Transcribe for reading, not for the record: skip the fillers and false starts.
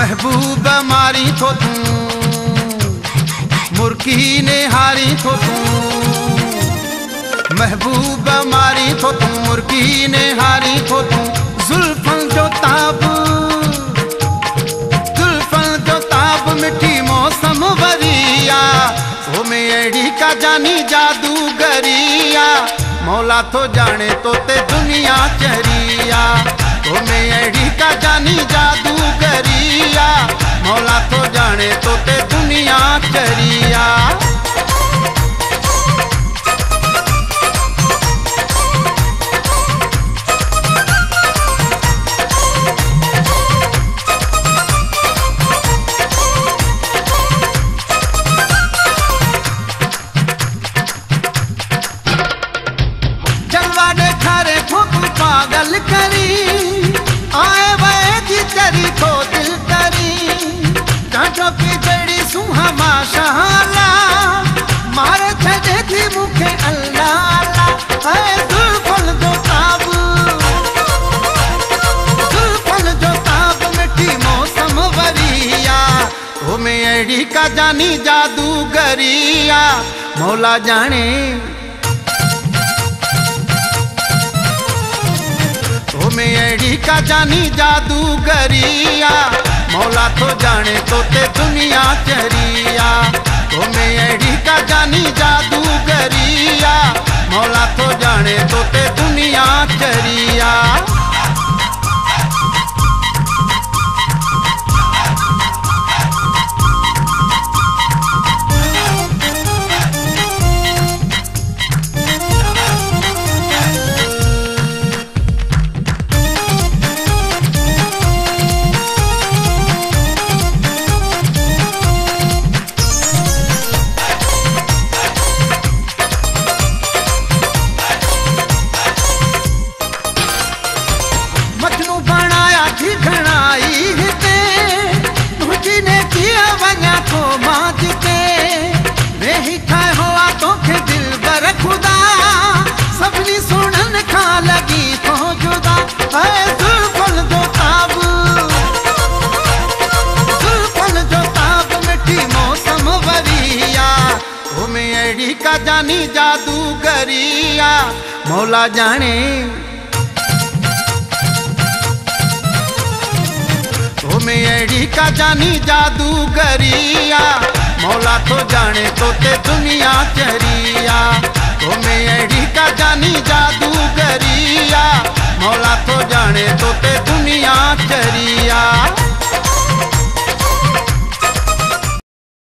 महबूब मारी थो तू, मुर्की ने हारी थो तू। महबूब मारी थो तू, मुर्की ने हारी थो तू। जुल्फन जो ताब, जुल्फन जो ताब मिठी मौसम वरिया, वो में अड़ी का जानी जादूगरिया। मौला तो जाने तो ते दुनिया चरिया, वो में अड़ी का जानी जादूगरिया। मौला तो जाने तो ते दुनिया चरिया। पागल करी आए वैदी चरी तो दिल करी। कांटों की जड़ी सुहा माशाअल्ला, मारे छजे थी मुखे अल्लाह अल्लाह। है जुल्फन जो ताब, जुल्फन जो ताब मिठी मौसम वरिया। वो में अड़ी का जानी जादूगरिया। मौला जाने में अड़ी का जानी जादूगरिया। मौला तो जाने तो ते दुनिया चरिया, तो में अड़ी का जानी जादूगरिया। मौला तो जाने तो ते दुनिया चरिया। का जानी जादूगरिया। मौला जाने तो में अड़ी का जानी जादूगरिया। मौला तो जाने तो ते दुनिया चरिया, तो में अड़ी का जानी जादूगरिया। मौला तो जाने तो ते दुनिया चरिया।